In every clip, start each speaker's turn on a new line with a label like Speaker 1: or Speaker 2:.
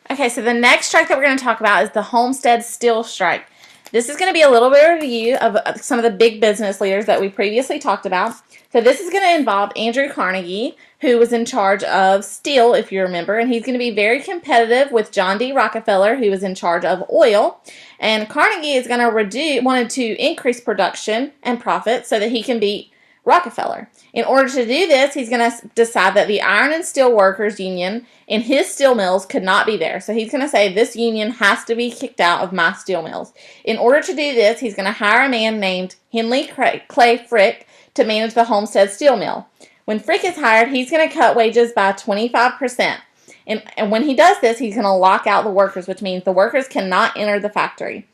Speaker 1: Okay, so the next strike that we're going to talk about is the Homestead Steel Strike. This is going to be a little bit of a review of some of the big business leaders that we previously talked about. So this is going to involve Andrew Carnegie, who was in charge of steel, if you remember, and he's going to be very competitive with John D. Rockefeller, who was in charge of oil. And Carnegie is going to wanted to increase production and profit so that he can beat Rockefeller. In order to do this, he's going to decide that the Iron and Steel Workers Union in his steel mills could not be there. So he's going to say this union has to be kicked out of my steel mills. In order to do this, he's going to hire a man named Henry Clay Frick to manage the Homestead Steel Mill. When Frick is hired, he's going to cut wages by 25%. And when he does this, he's going to lock out the workers, which means the workers cannot enter the factory.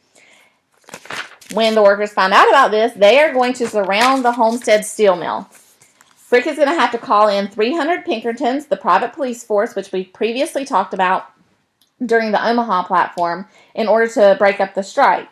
Speaker 1: When the workers find out about this, they are going to surround the Homestead Steel Mill. Frick is going to have to call in 300 Pinkertons, the private police force, which we previously talked about during the Omaha platform, in order to break up the strike.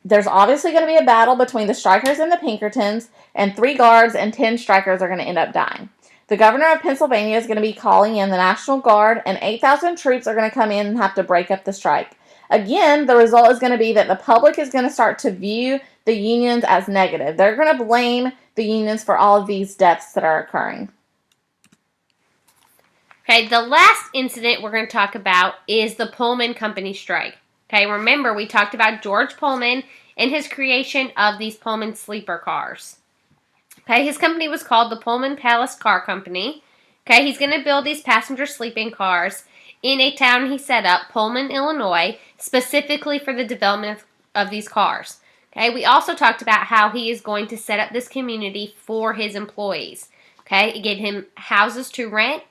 Speaker 1: There's obviously going to be a battle between the strikers and the Pinkertons, and 3 guards and 10 strikers are going to end up dying. The governor of Pennsylvania is going to be calling in the National Guard, and 8,000 troops are going to come in and have to break up the strike. Again, the result is going to be that the public is going to start to view the unions as negative. They're going to blame the unions for all of these deaths that are occurring.
Speaker 2: Okay, the last incident we're going to talk about is the Pullman Company strike. Okay, remember we talked about George Pullman and his creation of these Pullman sleeper cars. Okay, his company was called the Pullman Palace Car Company. Okay, he's going to build these passenger sleeping cars in a town he set up, Pullman, Illinois, specifically for the development of these cars. Okay, we also talked about how he is going to set up this community for his employees. Okay, it gave him houses to rent.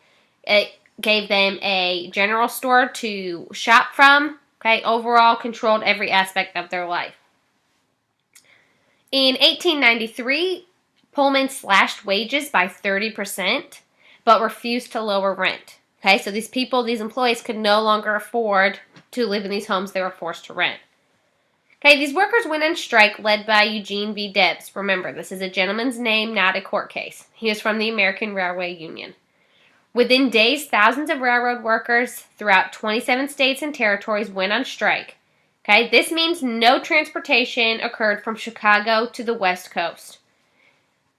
Speaker 2: It gave them a general store to shop from. Okay, overall controlled every aspect of their life. In 1893, Pullman slashed wages by 30%, but refused to lower rent. Okay, so these employees could no longer afford to live in these homes they were forced to rent. Okay, these workers went on strike led by Eugene V. Debs. Remember, this is a gentleman's name, not a court case. He is from the American Railway Union. Within days, thousands of railroad workers throughout 27 states and territories went on strike. Okay, this means no transportation occurred from Chicago to the West Coast.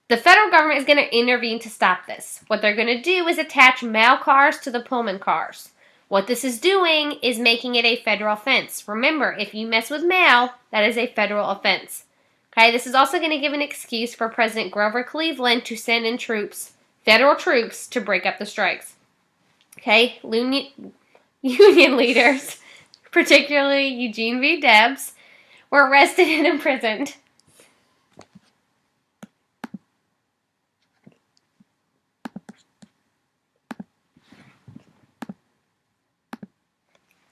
Speaker 2: The federal government is going to intervene to stop this. What they're going to do is attach mail cars to the Pullman cars. What this is doing is making it a federal offense. Remember, if you mess with mail, that is a federal offense. Okay, this is also going to give an excuse for President Grover Cleveland to send in federal troops, to break up the strikes. Okay, union leaders, particularly Eugene V. Debs, were arrested and imprisoned.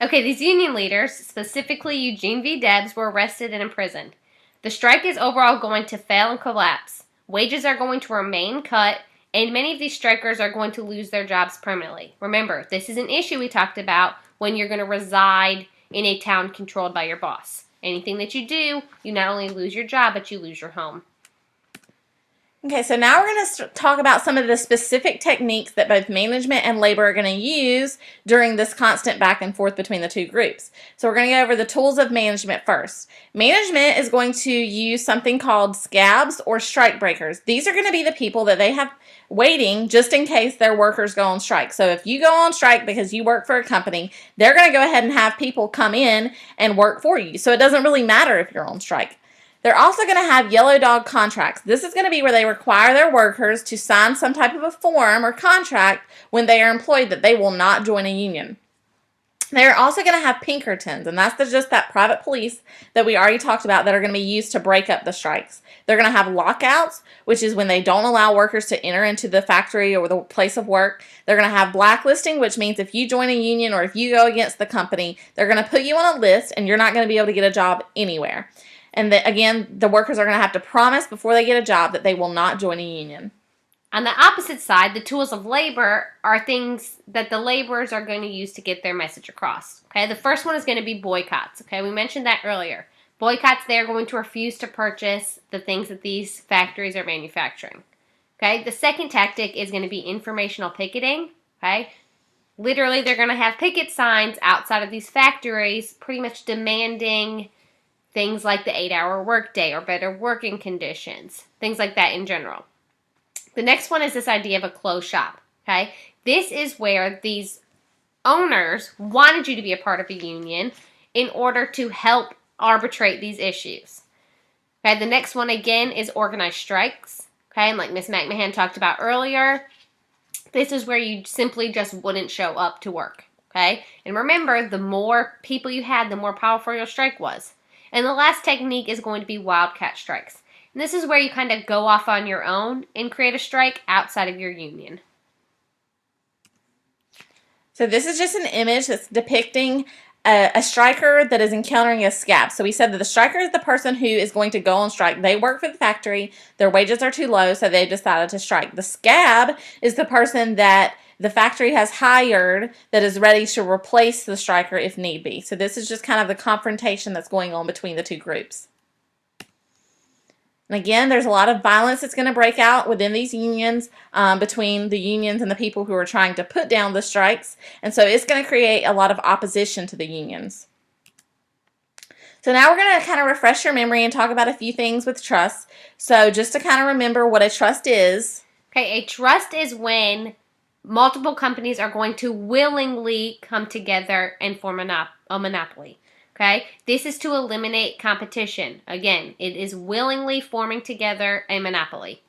Speaker 2: Okay, these union leaders, specifically Eugene V. Debs, were arrested and imprisoned. The strike is overall going to fail and collapse. Wages are going to remain cut, and many of these strikers are going to lose their jobs permanently. Remember, this is an issue we talked about when you're going to reside in a town controlled by your boss. Anything that you do, you not only lose your job, but you lose your home.
Speaker 1: Okay, so now we're going to talk about some of the specific techniques that both management and labor are going to use during this constant back and forth between the two groups. So we're going to go over the tools of management first. Management is going to use something called scabs or strike breakers. These are going to be the people that they have waiting just in case their workers go on strike. So if you go on strike because you work for a company, they're going to go ahead and have people come in and work for you. So it doesn't really matter if you're on strike. They're also going to have yellow dog contracts. This is going to be where they require their workers to sign some type of a form or contract when they are employed that they will not join a union. They're also going to have Pinkertons, and that's just that private police that we already talked about that are going to be used to break up the strikes. They're going to have lockouts, which is when they don't allow workers to enter into the factory or the place of work. They're going to have blacklisting, which means if you join a union or if you go against the company, they're going to put you on a list and you're not going to be able to get a job anywhere. And again, the workers are going to have to promise before they get a job that they will not join a union.
Speaker 2: On the opposite side, the tools of labor are things that the laborers are going to use to get their message across. Okay, the first one is going to be boycotts. Okay, we mentioned that earlier. Boycotts, they are going to refuse to purchase the things that these factories are manufacturing. Okay, the second tactic is going to be informational picketing. Okay, Literally, they're going to have picket signs outside of these factories pretty much demanding things like the 8-hour workday or better working conditions, things like that in general. The next one is this idea of a closed shop, okay? This is where these owners wanted you to be a part of a union in order to help arbitrate these issues. Okay, the next one again is organized strikes. Okay, and like Ms. McMahon talked about earlier, this is where you simply just wouldn't show up to work. Okay, and remember, the more people you had, the more powerful your strike was. And the last technique is going to be wildcat strikes. And this is where you kind of go off on your own and create a strike outside of your union.
Speaker 1: So this is just an image that's depicting a striker that is encountering a scab. So we said that the striker is the person who is going to go on strike. They work for the factory. Their wages are too low, so they decided to strike. The scab is the person that the factory has hired that is ready to replace the striker if need be. So this is just kind of the confrontation that's going on between the two groups. And again, there's a lot of violence that's going to break out within these unions, between the unions and the people who are trying to put down the strikes. And so it's going to create a lot of opposition to the unions. So now we're going to kind of refresh your memory and talk about a few things with trust. So just to kind of remember what a trust is.
Speaker 2: Okay, a trust is when multiple companies are going to willingly come together and form a monopoly. Okay, this is to eliminate competition. Again, it is willingly forming together a monopoly.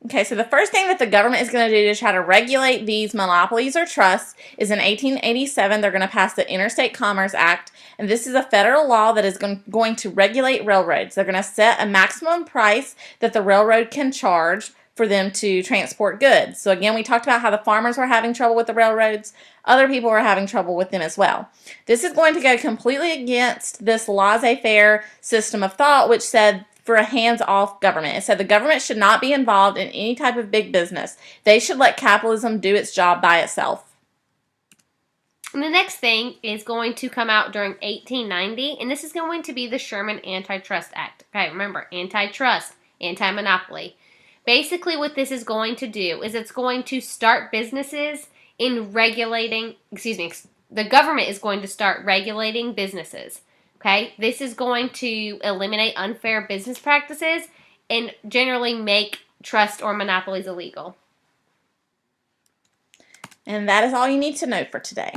Speaker 1: Okay, so the first thing that the government is going to do to try to regulate these monopolies or trusts is in 1887, they're going to pass the Interstate Commerce Act, and this is a federal law that is going to regulate railroads. They're going to set a maximum price that the railroad can charge for them to transport goods. So again, we talked about how the farmers were having trouble with the railroads. Other people were having trouble with them as well. This is going to go completely against this laissez-faire system of thought, which said for a hands-off government. It said the government should not be involved in any type of big business. They should let capitalism do its job by itself.
Speaker 2: And the next thing is going to come out during 1890, and this is going to be the Sherman Antitrust Act. Okay, remember, antitrust, anti-monopoly. Basically, what this is going to do is it's going to start businesses in regulating, the government is going to start regulating businesses. Okay, this is going to eliminate unfair business practices and generally make trust or monopolies illegal.
Speaker 1: And that is all you need to know for today.